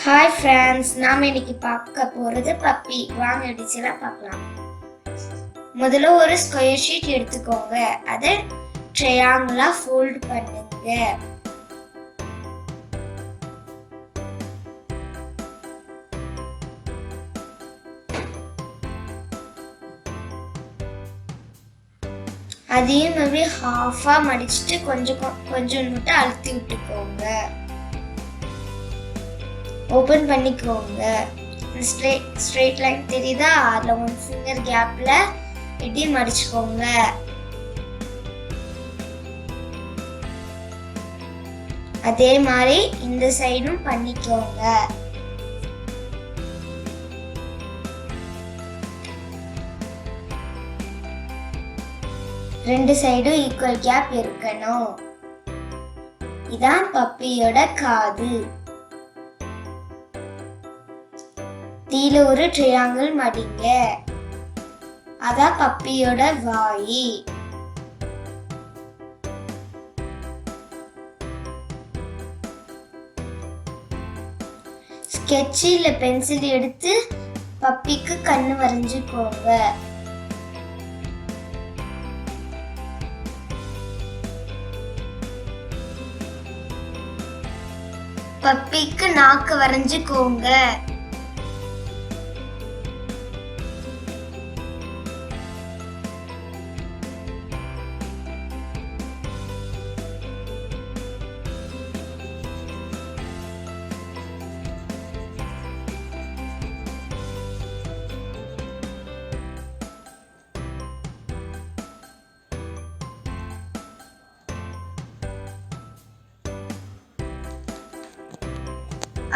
Hi friends, நாம இன்னைக்கு பார்க்க போறது பப்பி. வாங்க டிசைனாக பார்க்கலாம். முதல்ல ஒரு ஸ்கொயர் ஷீட் எடுத்துக்கோங்க. அதை ட்ரையாங்கிளா ஃபோல்ட் பண்ணுங்க. அதையும் மாதிரி ஹாஃபா மடிச்சுட்டு கொஞ்சம் கொஞ்சம் மட்டும் அழுத்தி விட்டுக்கோங்க. ஓபன் பண்ணிக்கோங்க. ஸ்ட்ரெயிட் லைன் தெரியுதா? அதுல 1 ஃபிங்கர் கேப்ல இப்படி மடிச்சுக்கோங்க. அதே மாதிரி இந்த சைடும் பண்ணிக்கோங்க. ரெண்டு சைடும் ஈக்குவல் கேப் இருக்கணும். இதான் பப்பியோட காது. கீழே ஒரு ட்ரையாங்கிள் மடிங்க. அதான் பப்பியோட வாய். ஸ்கெட்ச் இல்ல பென்சில் எடுத்து பப்பிக்கு கண்ணு வரைஞ்சுக்கோங்க. பப்பிக்கு நாக்கு வரைஞ்சுக்கோங்க.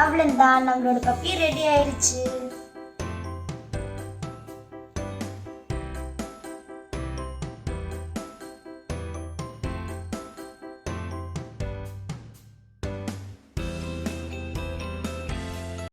அவ்வளவுதான், நம்மளோட பப்பி ரெடி ஆயிடுச்சு.